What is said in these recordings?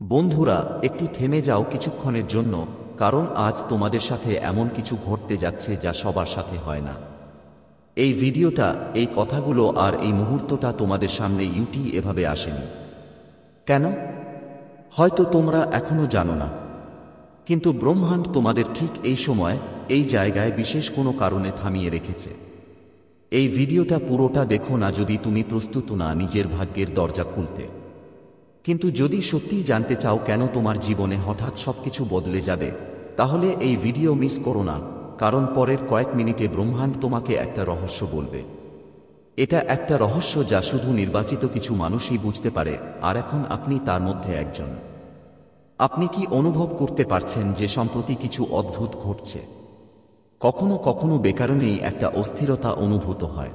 বন্ধুরা, একটু থেমে যাও কিছুক্ষণের জন্য, কারণ আজ তোমাদের সাথে এমন কিছু ঘটতে যাচ্ছে যা সবার সাথে হয় না। এই ভিডিওটা, এই কথাগুলো আর এই মুহূর্তটা তোমাদের সামনে এভাবে আসেনি। কেন? হয়তো তোমরা এখনো জানো না, কিন্তু ব্রহ্মাণ্ড তোমাদের ঠিক এই সময়, এই জায়গায় বিশেষ কোনো কারণে থামিয়ে রেখেছে। এই ভিডিওটা পুরোটা দেখো না যদি তুমি প্রস্তুত না নিজের ভাগ্যের দরজা খুলতে। কিন্তু যদি সত্যিই জানতে চাও কেন তোমার জীবনে হঠাৎ সবকিছু বদলে যাবে, তাহলে এই ভিডিও মিস করো না, কারণ পরের কয়েক মিনিটে ব্রহ্মাণ্ড তোমাকে একটা রহস্য বলবে। এটা একটা রহস্য যা শুধু নির্বাচিত কিছু মানুষই বুঝতে পারে, আর এখন আপনি তার মধ্যে একজন। আপনি কি অনুভব করতে পারছেন যে সম্প্রতি কিছু অদ্ভুত ঘটছে? কখনো কখনো বেকারণেই একটা অস্থিরতা অনুভূত হয়,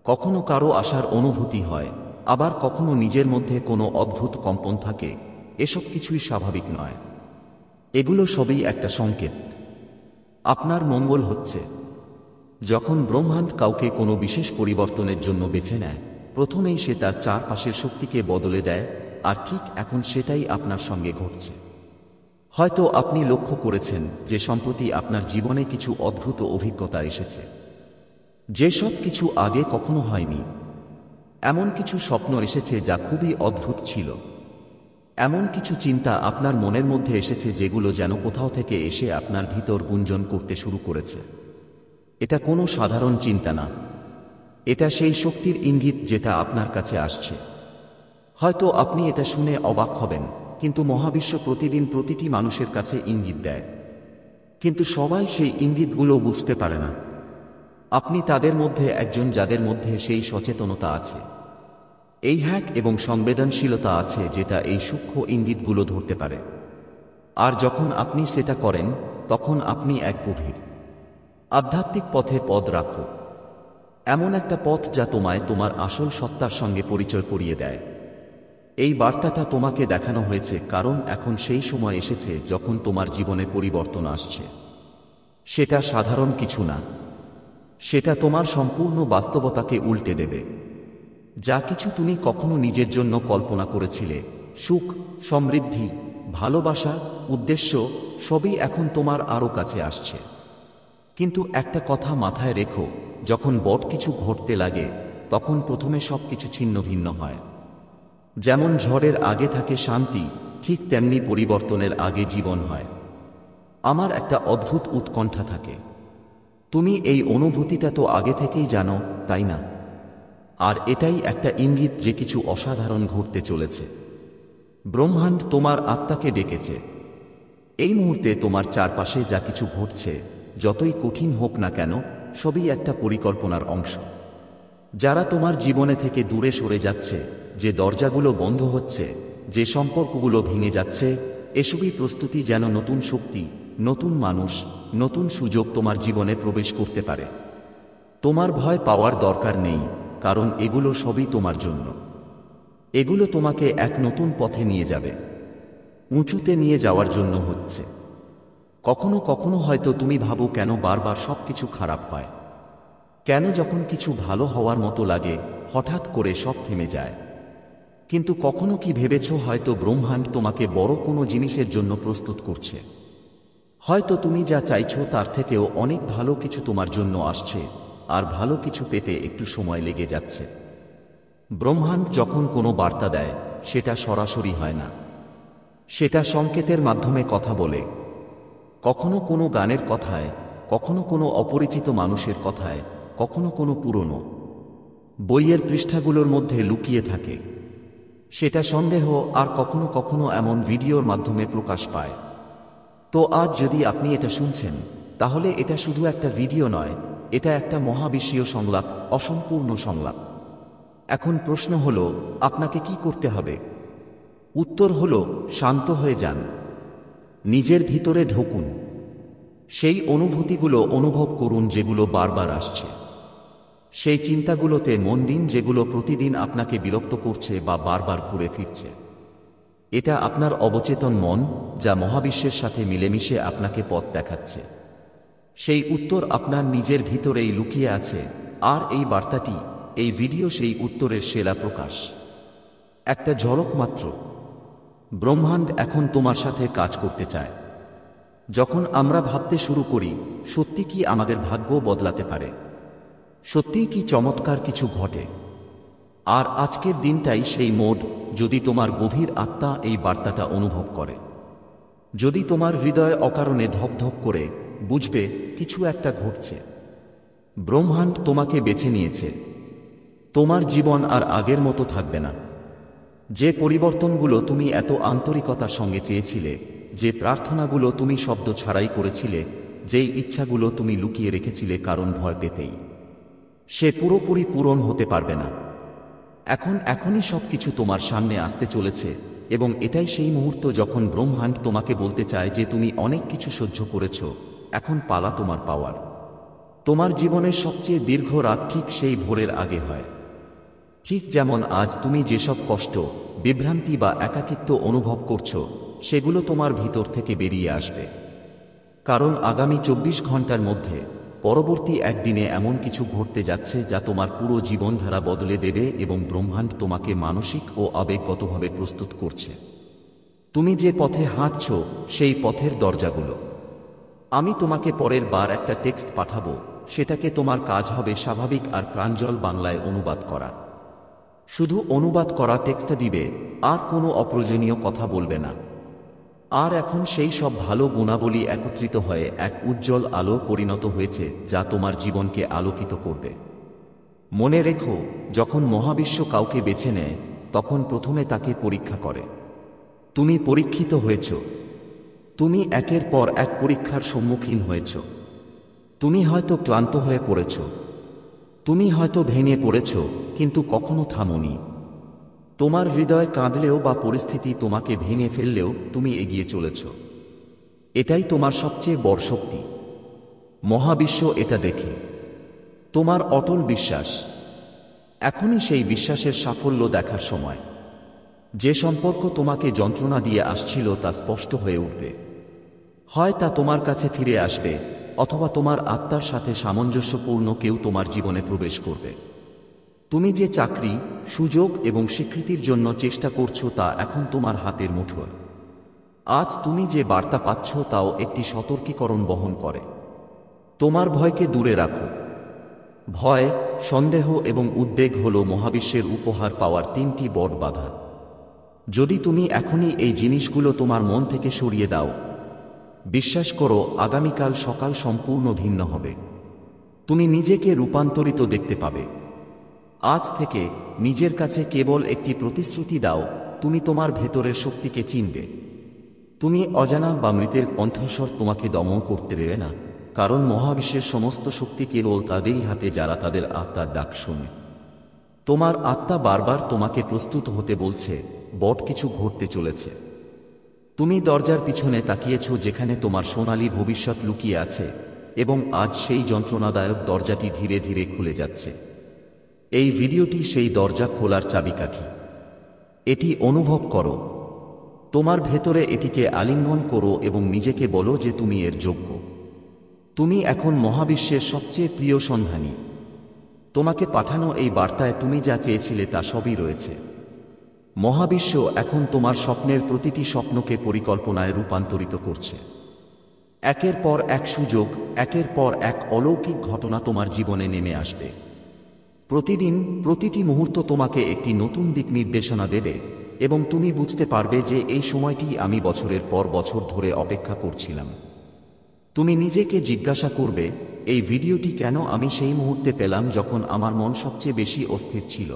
কখনো কারো আশার অনুভূতি হয়, আবার কখনো নিজের মধ্যে কোনো অদ্ভুত কম্পন থাকে। এসব কিছুই স্বাভাবিক নয়, এগুলো সবই একটা সংকেত আপনার মঙ্গল হচ্ছে। যখন ব্রহ্মাণ্ড কাউকে কোনো বিশেষ পরিবর্তনের জন্য বেছে নেয়, প্রথমেই সে তার চারপাশের শক্তিকে বদলে দেয়, আর ঠিক এখন সেটাই আপনার সঙ্গে ঘটছে। হয়তো আপনি লক্ষ্য করেছেন যে সম্প্রতি আপনার জীবনে কিছু অদ্ভুত অভিজ্ঞতা এসেছে, যেসব কিছু আগে কখনো হয়নি। এমন কিছু স্বপ্ন এসেছে যা খুবই অদ্ভুত ছিল। এমন কিছু চিন্তা আপনার মনের মধ্যে এসেছে যেগুলো যেন কোথাও থেকে এসে আপনার ভিতর গুঞ্জন করতে শুরু করেছে। এটা কোনো সাধারণ চিন্তা না, এটা সেই শক্তির ইঙ্গিত যেটা আপনার কাছে আসছে। হয়তো আপনি এটা শুনে অবাক হবেন, কিন্তু মহাবিশ্ব প্রতিদিন প্রতিটি মানুষের কাছে ইঙ্গিত দেয়, কিন্তু সবাই সেই ইঙ্গিতগুলো বুঝতে পারে না। আপনি তাদের মধ্যে একজন, যাদের মধ্যে সেই সচেতনতা আছে, এই হ্যাক এবং সংবেদনশীলতা আছে যেটা এই সূক্ষ্ম ইঙ্গিতগুলো ধরতে পারে। আর যখন আপনি সেটা করেন, তখন আপনি এক গভীর আধ্যাত্মিক পথে পদ রাখো। এমন একটা পথ যা তোমায় তোমার আসল সত্তার সঙ্গে পরিচয় করিয়ে দেয়। এই বার্তাটা তোমাকে দেখানো হয়েছে কারণ এখন সেই সময় এসেছে যখন তোমার জীবনে পরিবর্তন আসছে। সেটা সাধারণ কিছু না, সেটা তোমার সম্পূর্ণ বাস্তবতাকে উল্টে দেবে। যা কিছু তুমি কখনো নিজের জন্য কল্পনা করেছিলে, সুখ, সমৃদ্ধি, ভালোবাসা, উদ্দেশ্য, সবই এখন তোমার আরও কাছে আসছে। কিন্তু একটা কথা মাথায় রেখো, যখন বড় কিছু ঘটতে লাগে, তখন প্রথমে সব কিছু ছিন্ন ভিন্ন হয়। যেমন ঝড়ের আগে থাকে শান্তি, ঠিক তেমনি পরিবর্তনের আগে জীবন হয়। আমার একটা অদ্ভুত উৎকণ্ঠা থাকে। তুমি এই অনুভূতিটা তো আগে থেকেই জানো, তাই না? আর এটাই একটা ইঙ্গিত যে কিছু অসাধারণ ঘটতে চলেছে। ব্রহ্মাণ্ড তোমার আত্মাকে ডেকেছে। এই মুহূর্তে তোমার চারপাশে যা কিছু ঘটছে, যতই কঠিন হোক না কেন, সবই একটা পরিকল্পনার অংশ। যারা তোমার জীবনে থেকে দূরে সরে যাচ্ছে, যে দরজাগুলো বন্ধ হচ্ছে, যে সম্পর্কগুলো ভেঙে যাচ্ছে, এসবই প্রস্তুতি যেন নতুন শক্তি, নতুন মানুষ, নতুন সুযোগ তোমার জীবনে প্রবেশ করতে পারে। তোমার ভয় পাওয়ার দরকার নেই, কারণ এগুলো সবই তোমার জন্য। এগুলো তোমাকে এক নতুন পথে নিয়ে যাবে, উঁচুতে নিয়ে যাওয়ার জন্য হচ্ছে। কখনো কখনো হয়তো তুমি ভাবো কেন বারবার সবকিছু খারাপ হয়, কেন যখন কিছু ভালো হওয়ার মতো লাগে হঠাৎ করে সব থেমে যায়। কিন্তু কখনো কি ভেবেছ হয়তো ব্রহ্মাণ্ড তোমাকে বড় কোনো জিনিসের জন্য প্রস্তুত করছে? হয়তো তুমি যা চাইছো তার থেকেও অনেক ভালো কিছু তোমার জন্য আসছে, আর ভালো কিছু পেতে একটু সময় লেগে যাচ্ছে। ব্রহ্মাণ্ড যখন কোনো বার্তা দেয়, সেটা সরাসরি হয় না, সেটা সংকেতের মাধ্যমে কথা বলে। কখনো কোনো গানের কথায়, কখনো কোনো অপরিচিত মানুষের কথায়, কখনো কোনো পুরনো বইয়ের পৃষ্ঠাগুলোর মধ্যে লুকিয়ে থাকে। সেটা সন্দেহ, আর কখনো কখনো এমন ভিডিওর মাধ্যমে প্রকাশ পায়। তো আজ যদি আপনি এটা শুনছেন, তাহলে এটা শুধু একটা ভিডিও নয়, এটা একটা মহাবিশ্বীয় সংলাপ, অসম্পূর্ণ সংলাপ। এখন প্রশ্ন হলো, আপনাকে কি করতে হবে? উত্তর হলো, শান্ত হয়ে যান, নিজের ভিতরে ঢোকুন, সেই অনুভূতিগুলো অনুভব করুন যেগুলো বারবার আসছে, সেই চিন্তাগুলোতে মন দিন যেগুলো প্রতিদিন আপনাকে বিরক্ত করছে বা বারবার ঘুরে ফিরছে। এটা আপনার অবচেতন মন, যা মহাবিশ্বের সাথে মিলেমিশে আপনাকে পথ দেখাচ্ছে। সেই উত্তর আপনার নিজের ভিতরেই লুকিয়ে আছে, আর এই বার্তাটি, এই ভিডিও সেই উত্তরের সেরা প্রকাশ। একটা ঝলক মাত্র, ব্রহ্মাণ্ড এখন তোমার সাথে কাজ করতে চায়। যখন আমরা ভাবতে শুরু করি সত্যি কি আমাদের ভাগ্য বদলাতে পারে, সত্যিই কি চমৎকার কিছু ঘটে, আর আজকের দিনটাই সেই মোড। যদি তোমার গভীর আত্মা এই বার্তাটা অনুভব করে, যদি তোমার হৃদয় অকারণে ধকধক করে, বুঝবে কিছু একটা ঘটছে। ব্রহ্মাণ্ড তোমাকে বেছে নিয়েছে। তোমার জীবন আর আগের মতো থাকবে না। যে পরিবর্তনগুলো তুমি এত আন্তরিকতার সঙ্গে চেয়েছিলে, যে প্রার্থনাগুলো তুমি শব্দ ছাড়াই করেছিলে, যেই ইচ্ছাগুলো তুমি লুকিয়ে রেখেছিলে কারণ ভয় পেতেই, সে পুরোপুরি পূরণ হতে পারবে না। এখনই সবকিছু তোমার সামনে আসতে চলেছে, এবং এটাই সেই মুহূর্ত যখন ব্রহ্মাণ্ড তোমাকে বলতে চায় যে তুমি অনেক কিছু সহ্য করেছ, এখন পালা তোমার পাওয়ার। তোমার জীবনের সবচেয়ে দীর্ঘ রাত ঠিক সেই ভোরের আগে হয়। ঠিক যেমন আজ তুমি যেসব কষ্ট, বিভ্রান্তি বা একাকিত্ব অনুভব করছো, সেগুলো তোমার ভিতর থেকে বেরিয়ে আসবে। কারণ আগামী 24 ঘন্টার মধ্যে, পরবর্তী একদিনে এমন কিছু ঘটতে যাচ্ছে যা তোমার পুরো জীবনধারা বদলে দেবে, এবং ব্রহ্মাণ্ড তোমাকে মানসিক ও আবেগগতভাবে প্রস্তুত করছে। তুমি যে পথে হাঁটছ সেই পথের দরজাগুলো। আমি তোমাকে পরের বার একটা টেক্সট পাঠাবো, সেটাকে তোমার কাজ হবে স্বাভাবিক আর প্রাঞ্জল বাংলায় অনুবাদ করা। শুধু অনুবাদ করা টেক্সটটা দিবে, আর কোনো অপ্রয়োজনীয় কথা বলবে না। আর এখন সেই সব ভালো গুণাবলী একত্রিত হয়ে এক উজ্জ্বল আলো পরিণত হয়েছে, যা তোমার জীবনকে আলোকিত করবে। মনে রেখো, যখন মহাবিশ্ব কাউকে বেছে নেয়, তখন প্রথমে তাকে পরীক্ষা করে। তুমি পরীক্ষিত হয়েছ। তুমি একের পর এক পরীক্ষার সম্মুখীন হয়েছ। তুমি হয়তো ক্লান্ত হয়ে পড়েছ, তুমি হয়তো ভেঙে পড়েছ, কিন্তু কখনো থামোনি। তোমার হৃদয় কাঁদলেও বা পরিস্থিতি তোমাকে ভেঙে ফেললেও তুমি এগিয়ে চলেছ। এটাই তোমার সবচেয়ে বড় শক্তি। মহাবিশ্ব এটা দেখে তোমার অটল বিশ্বাস। এখনই সেই বিশ্বাসের সাফল্য দেখার সময়। যে সম্পর্ক তোমাকে যন্ত্রণা দিয়ে আসছিল তা স্পষ্ট হয়ে উঠবে। হয় তা তোমার কাছে ফিরে আসবে, অথবা তোমার আত্মার সাথে সামঞ্জস্যপূর্ণ কেউ তোমার জীবনে প্রবেশ করবে। তুমি যে চাকরি, সুযোগ এবং স্বীকৃতির জন্য চেষ্টা করছো তা এখন তোমার হাতের মুঠোয়। আজ তুমি যে বার্তা পাচ্ছ তাও একটি সতর্কীকরণ বহন করে। তোমার ভয়কে দূরে রাখো। ভয়, সন্দেহ এবং উদ্বেগ হল মহাবিশ্বের উপহার পাওয়ার 3টি বড় বাধা। যদি তুমি এখনই এই জিনিসগুলো তোমার মন থেকে সরিয়ে দাও, বিশ্বাস করো, আগামীকাল সকাল সম্পূর্ণ ভিন্ন হবে। তুমি নিজেকে রূপান্তরিত দেখতে পাবে। আজ থেকে নিজের কাছে কেবল একটি প্রতিশ্রুতি দাও, তুমি তোমার ভেতরের শক্তিকে চিনবে। তুমি অজানা বা মৃতের কণ্ঠস্বর তোমাকে দমন করতে দেবে না, কারণ মহাবিশ্বের সমস্ত শক্তি কেবল তাদেরই হাতে যারা তাদের আত্মার ডাক শোনে। তোমার আত্মা বারবার তোমাকে প্রস্তুত হতে বলছে, বড় কিছু ঘটতে চলেছে। তুমি দরজার পিছনে তাকিয়েছ যেখানে তোমার সোনালী ভবিষ্যৎ লুকিয়ে আছে, এবং আজ সেই যন্ত্রণাদায়ক দরজাটি ধীরে ধীরে খুলে যাচ্ছে। এই ভিডিওটি সেই দরজা খোলার চাবিকাঠি। এটি অনুভব করো। তোমার ভেতরে এটিকে আলিঙ্গন করো এবং নিজেকে বলো যে তুমি এর যোগ্য। তুমি এখন মহাবিশ্বের সবচেয়ে প্রিয় সন্ধানী। তোমাকে পাঠানো এই বার্তায় তুমি যা চেয়েছিলে তা সবই রয়েছে। মহাবিশ্ব এখন তোমার স্বপ্নের প্রতিটি স্বপ্নকে পরিকল্পনায় রূপান্তরিত করছে। একের পর এক সুযোগ, একের পর এক অলৌকিক ঘটনা তোমার জীবনে নেমে আসবে। প্রতিদিন, প্রতিটি মুহূর্ত তোমাকে একটি নতুন দিক নির্দেশনা দেবে, এবং তুমি বুঝতে পারবে যে এই সময়টি আমি বছরের পর বছর ধরে অপেক্ষা করছিলাম। তুমি নিজেকে জিজ্ঞাসা করবে, এই ভিডিওটি কেন আমি সেই মুহূর্তে পেলাম যখন আমার মন সবচেয়ে বেশি অস্থির ছিল?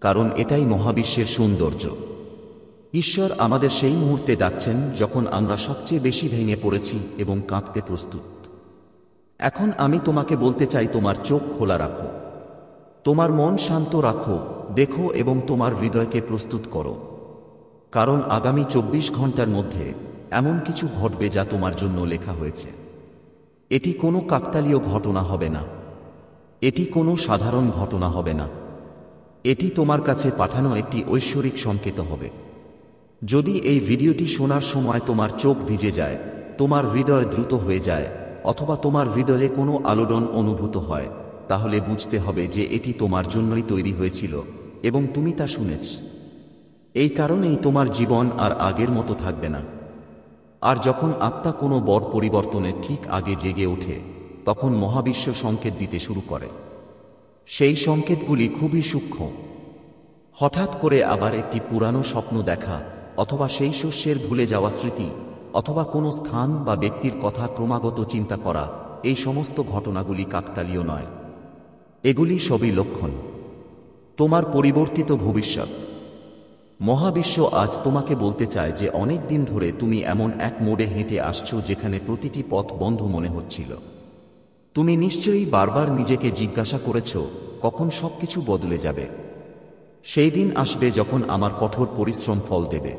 কারণ এটাই মহাবিশ্বের সৌন্দর্য। ঈশ্বর আমাদের সেই মুহূর্তে ডাকছেন যখন আমরা সবচেয়ে বেশি ভেঙে পড়েছি এবং কাঁদতে প্রস্তুত। এখন আমি তোমাকে বলতে চাই, তোমার চোখ খোলা রাখো, তোমার মন শান্ত রাখো, দেখো এবং তোমার হৃদয়কে প্রস্তুত করো। কারণ আগামী 24 ঘন্টার মধ্যে এমন কিছু ঘটবে যা তোমার জন্য লেখা হয়েছে। এটি কোনো কাকতালীয় ঘটনা হবে না। এটি কোনো সাধারণ ঘটনা হবে না। এটি তোমার কাছে পাঠানো একটি ঐশ্বরিক সংকেত হবে। যদি এই ভিডিওটি শোনার সময় তোমার চোখ ভিজে যায়, তোমার হৃদয় দ্রুত হয়ে যায়, অথবা তোমার হৃদয়ে কোনো আলোড়ন অনুভূত হয়, তাহলে বুঝতে হবে যে এটি তোমার জন্যই তৈরি হয়েছিল এবং তুমি তা শুনেছ। এই কারণেই তোমার জীবন আর আগের মতো থাকবে না। আর যখন আত্মা কোনো বড় পরিবর্তনের ঠিক আগে জেগে ওঠে, তখন মহাবিশ্ব সংকেত দিতে শুরু করে। সেই সংকেতগুলি খুবই সূক্ষ্ম। হঠাৎ করে আবার একটি পুরানো স্বপ্ন দেখা, অথবা সেই শস্যের ভুলে যাওয়া স্মৃতি, অথবা কোনো স্থান বা ব্যক্তির কথা ক্রমাগত চিন্তা করা, এই সমস্ত ঘটনাগুলি কাকতালীয় নয়। এগুলি সবই লক্ষণ তোমার পরিবর্তিত ভবিষ্যৎ। মহাবিশ্ব আজ তোমাকে বলতে চায় যে অনেক দিন ধরে তুমি এমন এক মোড়ে হেঁটে আসছো যেখানে প্রতিটি পথ বন্ধ মনে হচ্ছিল। তুমি নিশ্চয়ই বারবার নিজেকে জিজ্ঞাসা করেছ, কখন সবকিছু বদলে যাবে? সেই দিন আসবে যখন আমার কঠোর পরিশ্রম ফল দেবে।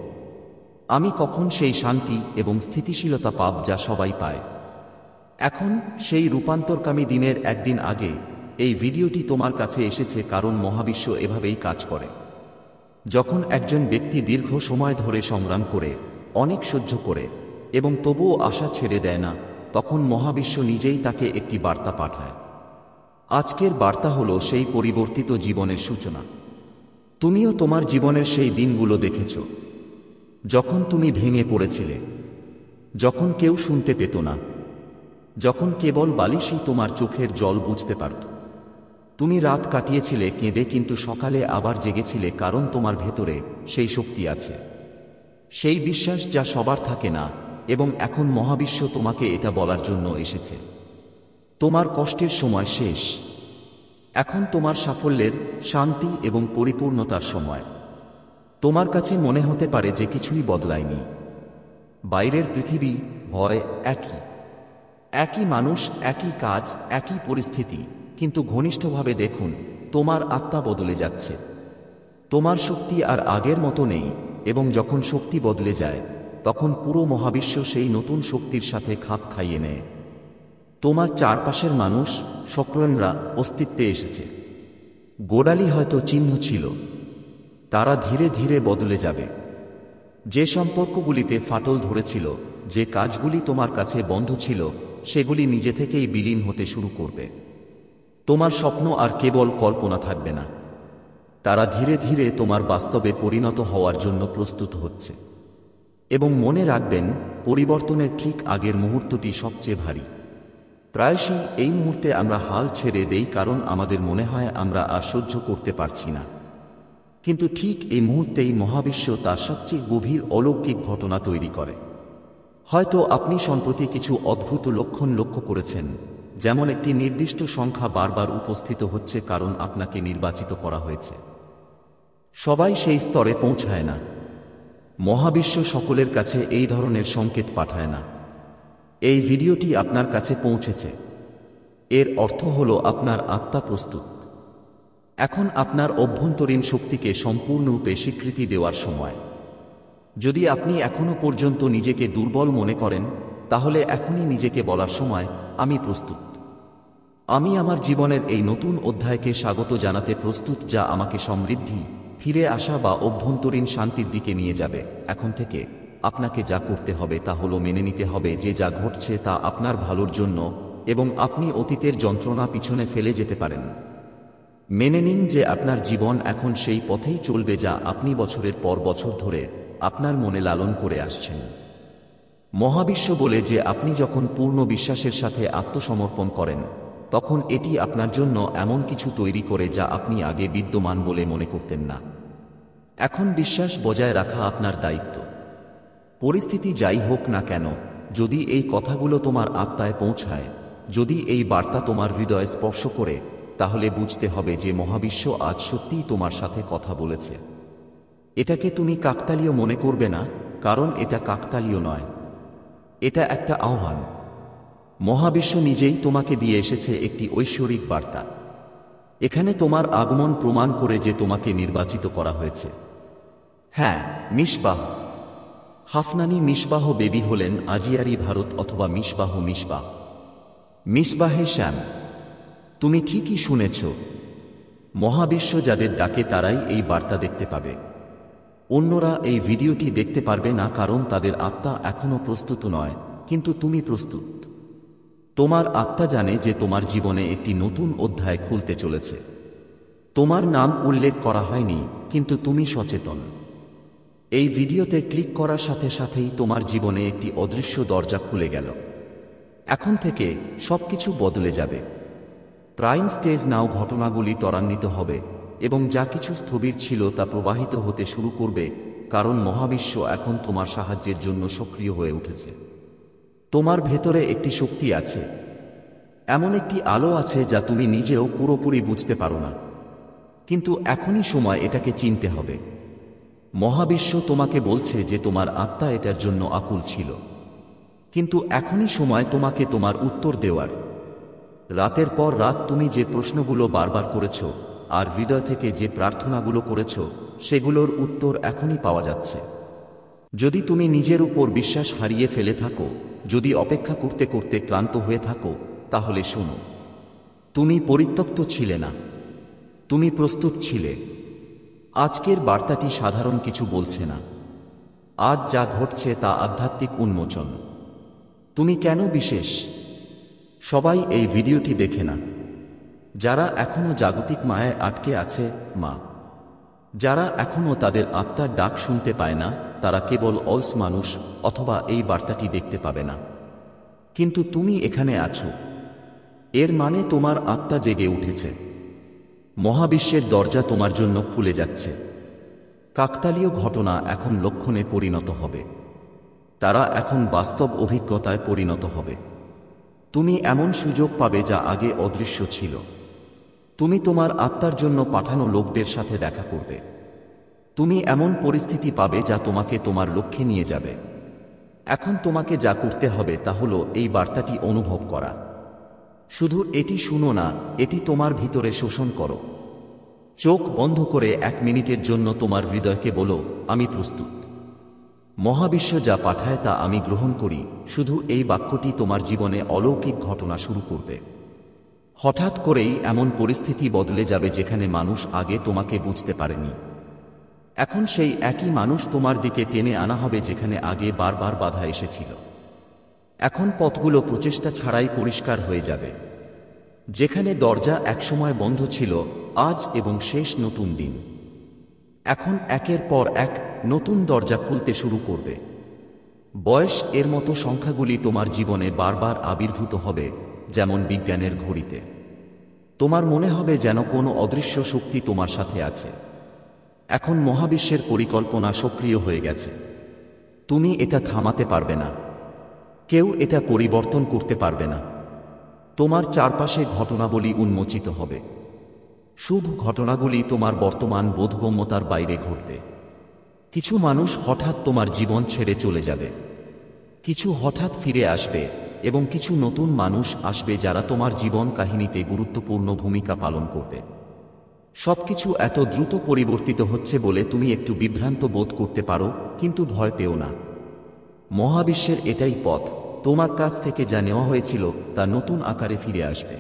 আমি কখন সেই শান্তি এবং স্থিতিশীলতা পাব যা সবাই পায়? এখন সেই রূপান্তরকামী দিনের একদিন আগে এই ভিডিওটি তোমার কাছে এসেছে, কারণ মহাবিশ্ব এভাবেই কাজ করে। যখন একজন ব্যক্তি দীর্ঘ সময় ধরে সংগ্রাম করে, অনেক সহ্য করে এবং তবুও আশা ছেড়ে দেয় না, তখন মহাবিশ্ব নিজেই তাকে একটি বার্তা পাঠায়। আজকের বার্তা হলো সেই পরিবর্তিত জীবনের সূচনা। তুমিও তোমার জীবনের সেই দিনগুলো দেখেছ, যখন তুমি ভেঙে পড়েছিলে, যখন কেউ শুনতে পেত না, যখন কেবল বালিশই তোমার চোখের জল বুঝতে পারত। তুমি রাত কাটিয়েছিলে কেঁদে, কিন্তু সকালে আবার জেগেছিলে, কারণ তোমার ভেতরে সেই শক্তি আছে, সেই বিশ্বাস যা সবার থাকে না। এবং এখন মহাবিশ্ব তোমাকে এটা বলার জন্য এসেছে, তোমার কষ্টের সময় শেষ। এখন তোমার সাফল্যের, শান্তি এবং পরিপূর্ণতার সময়। তোমার কাছে মনে হতে পারে যে কিছুই বদলায়নি। বাইরের পৃথিবী, ভয় একই, একই মানুষ, একই কাজ, একই পরিস্থিতি, কিন্তু ঘনিষ্ঠভাবে দেখুন, তোমার আত্মা বদলে যাচ্ছে। তোমার শক্তি আর আগের মতো নেই, এবং যখন শক্তি বদলে যায়, তখন পুরো মহাবিশ্ব সেই নতুন শক্তির সাথে খাপ খাইয়ে নেয়। তোমার চারপাশের মানুষ, সক্রয়ণরা অস্তিত্বে এসেছে। গোড়ালি হয়তো চিহ্ন ছিল, তারা ধীরে ধীরে বদলে যাবে। যে সম্পর্কগুলিতে ফাটল ধরেছিল, যে কাজগুলি তোমার কাছে বন্ধ ছিল, সেগুলি নিজে থেকেই বিলীন হতে শুরু করবে। তোমার স্বপ্ন আর কেবল কল্পনা থাকবে না, তারা ধীরে ধীরে তোমার বাস্তবে পরিণত হওয়ার জন্য প্রস্তুত হচ্ছে। এবং মনে রাখবেন, পরিবর্তনের ঠিক আগের মুহূর্তটি সবচেয়ে ভারী। প্রায়শই এই মুহূর্তে আমরা হাল ছেড়ে দেই, কারণ আমাদের মনে হয় আমরা আর সহ্য করতে পারছি না। কিন্তু ঠিক এই মুহূর্তেই মহাবিশ্ব তার সবচেয়ে গভীর অলৌকিক ঘটনা তৈরি করে। হয়তো আপনি সম্প্রতি কিছু অদ্ভুত লক্ষণ লক্ষ্য করেছেন, যেমন একটি নির্দিষ্ট সংখ্যা বারবার উপস্থিত হচ্ছে কারণ আপনাকে নির্বাচিত করা হয়েছে। সবাই সেই স্তরে পৌঁছায় না। মহাবিশ্ব সকলের কাছে এই ধরনের সংকেত পাঠায় না। এই ভিডিওটি আপনার কাছে পৌঁছেছে, এর অর্থ হল আপনার আত্মা প্রস্তুত। এখন আপনার অভ্যন্তরীণ শক্তিকে সম্পূর্ণরূপে স্বীকৃতি দেওয়ার সময়। যদি আপনি এখনো পর্যন্ত নিজেকে দুর্বল মনে করেন, তাহলে এখনই নিজেকে বলার সময়, আমি প্রস্তুত। আমি আমার জীবনের এই নতুন অধ্যায়কে স্বাগত জানাতে প্রস্তুত, যা আমাকে সমৃদ্ধি, ফিরে আসা বা অভ্যন্তরীণ শান্তির দিকে নিয়ে যাবে। এখন থেকে আপনাকে যা করতে হবে তা হলো মেনে নিতে হবে যে যা ঘটছে তা আপনার ভালোর জন্য, এবং আপনি অতীতের যন্ত্রণা পিছনে ফেলে যেতে পারেন। মেনে নিন যে আপনার জীবন এখন সেই পথেই চলবে যা আপনি বছরের পর বছর ধরে আপনার মনে লালন করে আসছেন। মহাবিশ্ব বলে যে আপনি যখন পূর্ণ বিশ্বাসের সাথে আত্মসমর্পণ করেন, তখন এটি আপনার জন্য এমন কিছু তৈরি করে যা আপনি আগে বিদ্যমান বলে মনে করতেন না। এখন বিশ্বাস বজায় রাখা আপনার দায়িত্ব। পরিস্থিতি যাই হোক না কেন, যদি এই কথাগুলো তোমার আত্মায় পৌঁছায়, যদি এই বার্তা তোমার হৃদয়ে স্পর্শ করে, তাহলে বুঝতে হবে যে মহাবিশ্ব আজ সত্যিই তোমার সাথে কথা বলেছে। এটাকে তুমি কাকতালীয় মনে করবে না, কারণ এটা কাকতালীয় নয়, এটা একটা আহ্বান। মহাবিশ্ব নিজেই তোমাকে দিয়ে এসেছে একটি ঐশ্বরিক বার্তা। এখানে তোমার আগমন প্রমাণ করে যে তোমাকে নির্বাচিত করা হয়েছে। হ্যাঁ, মিসবাহ হাফনানি মিসবাহ বেবি হলেন আজিয়ারি ভারত, অথবা মিসবাহে শ্যাম। তুমি ঠিকই শুনেছ। মহাবিশ্ব যাদের ডাকে তারাই এই বার্তা দেখতে পাবে। অন্যরা এই ভিডিওটি দেখতে পারবে না, কারণ তাদের আত্মা এখনো প্রস্তুত নয়, কিন্তু তুমি প্রস্তুত। তোমার আত্মা জানে যে তোমার জীবনে একটি নতুন অধ্যায় খুলতে চলেছে। তোমার নাম উল্লেখ করা হয়নি, কিন্তু তুমি সচেতন। এই ভিডিওতে ক্লিক করার সাথে সাথেই তোমার জীবনে একটি অদৃশ্য দরজা খুলে গেল। এখন থেকে সবকিছু বদলে যাবে। প্রাইম স্টেজ নাও ঘটনাগুলি ত্বরান্বিত হবে এবং যা কিছু স্থবির ছিল তা প্রবাহিত হতে শুরু করবে, কারণ মহাবিশ্ব এখন তোমার সাহায্যের জন্য সক্রিয় হয়ে উঠেছে। তোমার ভেতরে একটি শক্তি আছে, এমন একটি আলো আছে যা তুমি নিজেও পুরোপুরি বুঝতে পারো না, কিন্তু এখনই সময় এটাকে চিনতে হবে। মহাবিশ্ব তোমাকে বলছে যে তোমার আত্মা এটার জন্য আকুল ছিল, কিন্তু এখনই সময় তোমাকে তোমার উত্তর দেওয়ার। রাতের পর রাত তুমি যে প্রশ্নগুলো বারবার করেছ আর হৃদয় থেকে যে প্রার্থনাগুলো করেছ, সেগুলোর উত্তর এখনই পাওয়া যাচ্ছে। যদি তুমি নিজের উপর বিশ্বাস হারিয়ে ফেলে থাকো, যদি অপেক্ষা করতে করতে ক্লান্ত হয়ে থাকো, তাহলে শোনো, তুমি পরিত্যক্ত ছিলে না, তুমি প্রস্তুত ছিলে। আজকের বার্তাটি সাধারণ কিছু বলছে না। আজ যা ঘটছে তা আধ্যাত্মিক উন্মোচন। তুমি কেন বিশেষ? সবাই এই ভিডিওটি দেখে না। যারা এখনো জাগতিক মায়ায় আটকে আছে, মা, যারা এখনো তাদের আত্মার ডাক শুনতে পায় না, তারা কেবল অলস মানুষ অথবা এই বার্তাটি দেখতে পাবে না। কিন্তু তুমি এখানে আছো, এর মানে তোমার আত্মা জেগে উঠেছে। মহাবিশ্বের দরজা তোমার জন্য খুলে যাচ্ছে। কাকতালীয় ঘটনা এখন লক্ষণে পরিণত হবে, তারা এখন বাস্তব অভিজ্ঞতায় পরিণত হবে। তুমি এমন সুযোগ পাবে যা আগে অদৃশ্য ছিল। তুমি তোমার আত্মার জন্য পাঠানো লোকদের সাথে দেখা করবে। তুমি এমন পরিস্থিতি পাবে যা তোমাকে তোমার লক্ষ্যে নিয়ে যাবে। এখন তোমাকে যা করতে হবে তা হলো এই বার্তাটি অনুভব করা। শুধু এটি শুনো না, এটি তোমার ভিতরে শোষণ করো। চোখ বন্ধ করে 1 মিনিটের জন্য তোমার হৃদয়কে বলো, আমি প্রস্তুত। মহাবিশ্ব যা পাঠায় তা আমি গ্রহণ করি। শুধু এই বাক্যটি তোমার জীবনে অলৌকিক ঘটনা শুরু করবে। হঠাৎ করেই এমন পরিস্থিতি বদলে যাবে যেখানে মানুষ আগে তোমাকে বুঝতে পারেনি। এখন সেই একই মানুষ তোমার দিকে টেনে আনা হবে যেখানে আগে বারবার বাধা এসেছিল। এখন পথগুলো প্রচেষ্টা ছাড়াই পরিষ্কার হয়ে যাবে। যেখানে দরজা একসময় বন্ধ ছিল, আজ এবং শেষ নতুন দিন। এখন একের পর এক নতুন দরজা খুলতে শুরু করবে। বয়স এর মতো সংখ্যাগুলি তোমার জীবনে বারবার আবির্ভূত হবে, যেমন বিজ্ঞানের ঘড়িতে। তোমার মনে হবে যেন কোনো অদৃশ্য শক্তি তোমার সাথে আছে। এখন মহাবিশ্বের পরিকল্পনা সক্রিয় হয়ে গেছে। তুমি এটা থামাতে পারবে না। কেউ এটা পরিবর্তন করতে পারবে না। তোমার চারপাশে ঘটনাবলী উন্মোচিত হবে। শুভ ঘটনাগুলি তোমার বর্তমান বোধগম্যতার বাইরে ঘটবে। কিছু মানুষ হঠাৎ তোমার জীবন ছেড়ে চলে যাবে, কিছু হঠাৎ ফিরে আসবে এবং কিছু নতুন মানুষ আসবে যারা তোমার জীবন কাহিনীতে গুরুত্বপূর্ণ ভূমিকা পালন করবে। সবকিছু এত দ্রুত পরিবর্তিত হচ্ছে বলে তুমি একটু বিভ্রান্ত বোধ করতে পারো, কিন্তু ভয় পেও না। মহাবিশ্বের এটাই পথ। তোমার কাছ থেকে যা নেওয়া হয়েছিল তা নতুন আকারে ফিরে আসবে।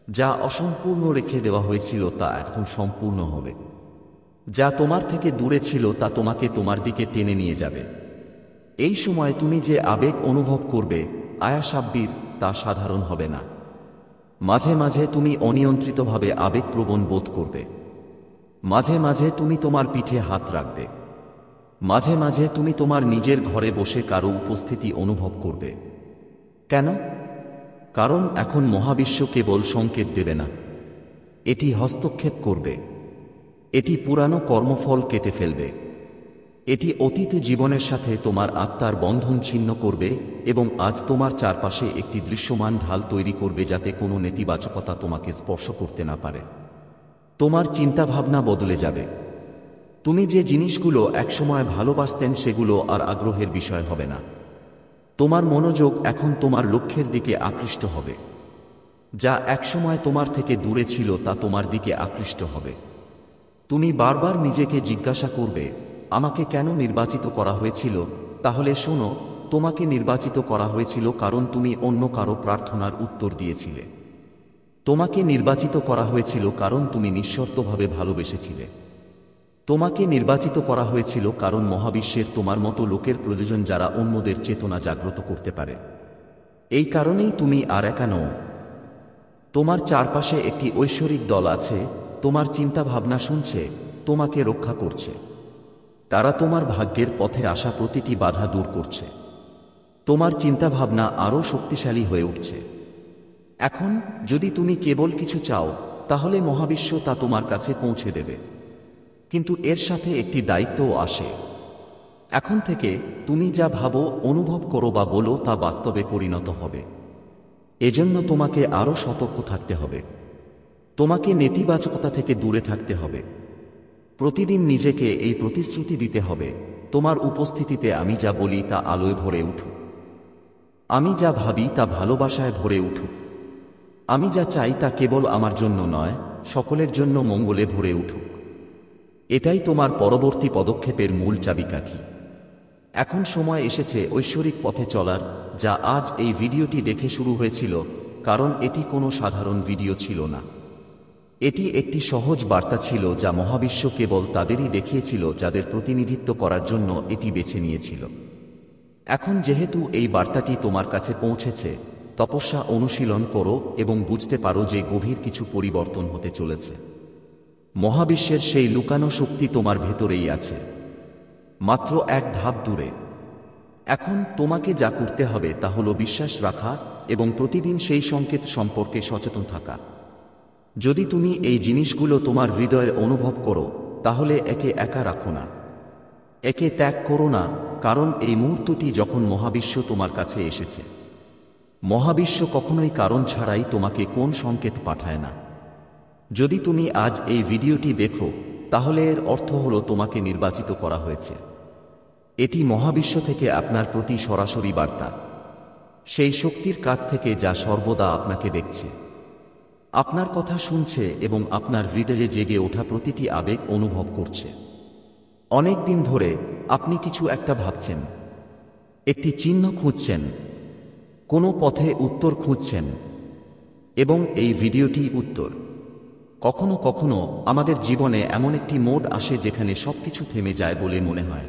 যা অসম্পূর্ণ রেখে দেওয়া হয়েছিল তা এখন সম্পূর্ণ হবে। যা তোমার থেকে দূরে ছিল তা তোমাকে তোমার দিকে টেনে নিয়ে যাবে। এই সময় তুমি যে আবেগ অনুভব করবে, আয়াসাব্বির, তা সাধারণ হবে না। মাঝে মাঝে তুমি অনিয়ন্ত্রিতভাবে আবেগপ্রবণ বোধ করবে। মাঝে মাঝে তুমি তোমার পিঠে হাত রাখবে। মাঝে মাঝে তুমি তোমার নিজের ঘরে বসে কারো উপস্থিতি অনুভব করবে। কেন? কারণ এখন মহাবিশ্ব কেবল সংকেত দেবে না, এটি হস্তক্ষেপ করবে। এটি পুরানো কর্মফল কেটে ফেলবে। এটি অতীত জীবনের সাথে তোমার আত্মার বন্ধন ছিন্ন করবে এবং আজ তোমার চারপাশে একটি দৃশ্যমান ঢাল তৈরি করবে যাতে কোনো নেতিবাচকতা তোমাকে স্পর্শ করতে না পারে। তোমার চিন্তাভাবনা বদলে যাবে। তুমি যে জিনিসগুলো একসময় ভালোবাসতেন সেগুলো আর আগ্রহের বিষয় হবে না। তোমার মনোযোগ এখন তোমার লক্ষ্যের দিকে আকৃষ্ট হবে। যা একসময় তোমার থেকে দূরে ছিল তা তোমার দিকে আকৃষ্ট হবে। তুমি বারবার নিজেকে জিজ্ঞাসা করবে, আমাকে কেন নির্বাচিত করা হয়েছিল? তাহলে শোনো, তোমাকে নির্বাচিত করা হয়েছিল কারণ তুমি অন্য কারো প্রার্থনার উত্তর দিয়েছিলে। তোমাকে নির্বাচিত করা হয়েছিল কারণ তুমি নিঃশর্তভাবে ভালোবেসেছিলে। তোমাকে নির্বাচিত করা হয়েছিল কারণ মহাবিশ্বের তোমার মতো লোকের প্রয়োজন যারা অন্যদের চেতনা জাগ্রত করতে পারে। এই কারণেই তুমি আর একা নও। তোমার চারপাশে একটি ঐশ্বরিক দল আছে, তোমার চিন্তা ভাবনা শুনছে, তোমাকে রক্ষা করছে। তারা তোমার ভাগ্যের পথে আসা প্রতিটি বাধা দূর করছে। তোমার চিন্তাভাবনা আরও শক্তিশালী হয়ে উঠছে। এখন যদি তুমি কেবল কিছু চাও, তাহলে মহাবিশ্ব তা তোমার কাছে পৌঁছে দেবে। কিন্তু এর সাথে একটি দায়িত্বও আসে। এখন থেকে তুমি যা ভাবো, অনুভব করো বা বলো তা বাস্তবে পরিণত হবে। এজন্য তোমাকে আরও সতর্ক থাকতে হবে। তোমাকে নেতিবাচকতা থেকে দূরে থাকতে হবে। প্রতিদিন নিজেকে এই প্রতিশ্রুতি দিতে হবে, তোমার উপস্থিতিতে আমি যা বলি তা আলোয় ভরে উঠুক। আমি যা ভাবি তা ভালোবাসায় ভরে উঠুক। আমি যা চাই তা কেবল আমার জন্য নয়, সকলের জন্য মঙ্গলে ভরে উঠুক। এটাই তোমার পরবর্তী পদক্ষেপের মূল চাবিকাঠি। এখন সময় এসেছে ঐশ্বরিক পথে চলার, যা আজ এই ভিডিওটি দেখে শুরু হয়েছিল, কারণ এটি কোনো সাধারণ ভিডিও ছিল না। এটি একটি সহজ বার্তা ছিল যা মহাবিশ্ব কেবল তাদেরই দেখিয়েছিল যাদের প্রতিনিধিত্ব করার জন্য এটি বেছে নিয়েছিল। এখন যেহেতু এই বার্তাটি তোমার কাছে পৌঁছেছে, তপস্যা অনুশীলন করো এবং বুঝতে পারো যে গভীর কিছু পরিবর্তন হতে চলেছে। মহাবিশ্বের সেই লুকানো শক্তি তোমার ভেতরেই আছে, মাত্র এক ধাপ দূরে। এখন তোমাকে যা করতে হবে তা হলো বিশ্বাস রাখা এবং প্রতিদিন সেই সংকেত সম্পর্কে সচেতন থাকা। যদি তুমি এই জিনিসগুলো তোমার হৃদয়ে অনুভব করো, তাহলে একে একা রাখো না, একে ত্যাগ করো না, কারণ এই মুহূর্তটি যখন মহাবিশ্ব তোমার কাছে এসেছে। মহাবিশ্ব কখনোই কারণ ছাড়াই তোমাকে কোন সংকেত পাঠায় না। যদি তুমি আজ এই ভিডিওটি দেখো, তাহলে এর অর্থ হলো তোমাকে নির্বাচিত করা হয়েছে। এটি মহাবিশ্ব থেকে আপনার প্রতি সরাসরি বার্তা, সেই শক্তির কাছ থেকে যা সর্বদা আপনাকে দেখছে, আপনার কথা শুনছে এবং আপনার হৃদয়ে জেগে ওঠা প্রতিটি আবেগ অনুভব করছে। অনেক দিন ধরে আপনি কিছু একটা ভাবছেন, একটি চিহ্ন খুঁজছেন, কোনো পথে উত্তর খুঁজছেন, এবং এই ভিডিওটি উত্তর। কখনো কখনো আমাদের জীবনে এমন একটি মোড় আসে যেখানে সবকিছু থেমে যায় বলে মনে হয়।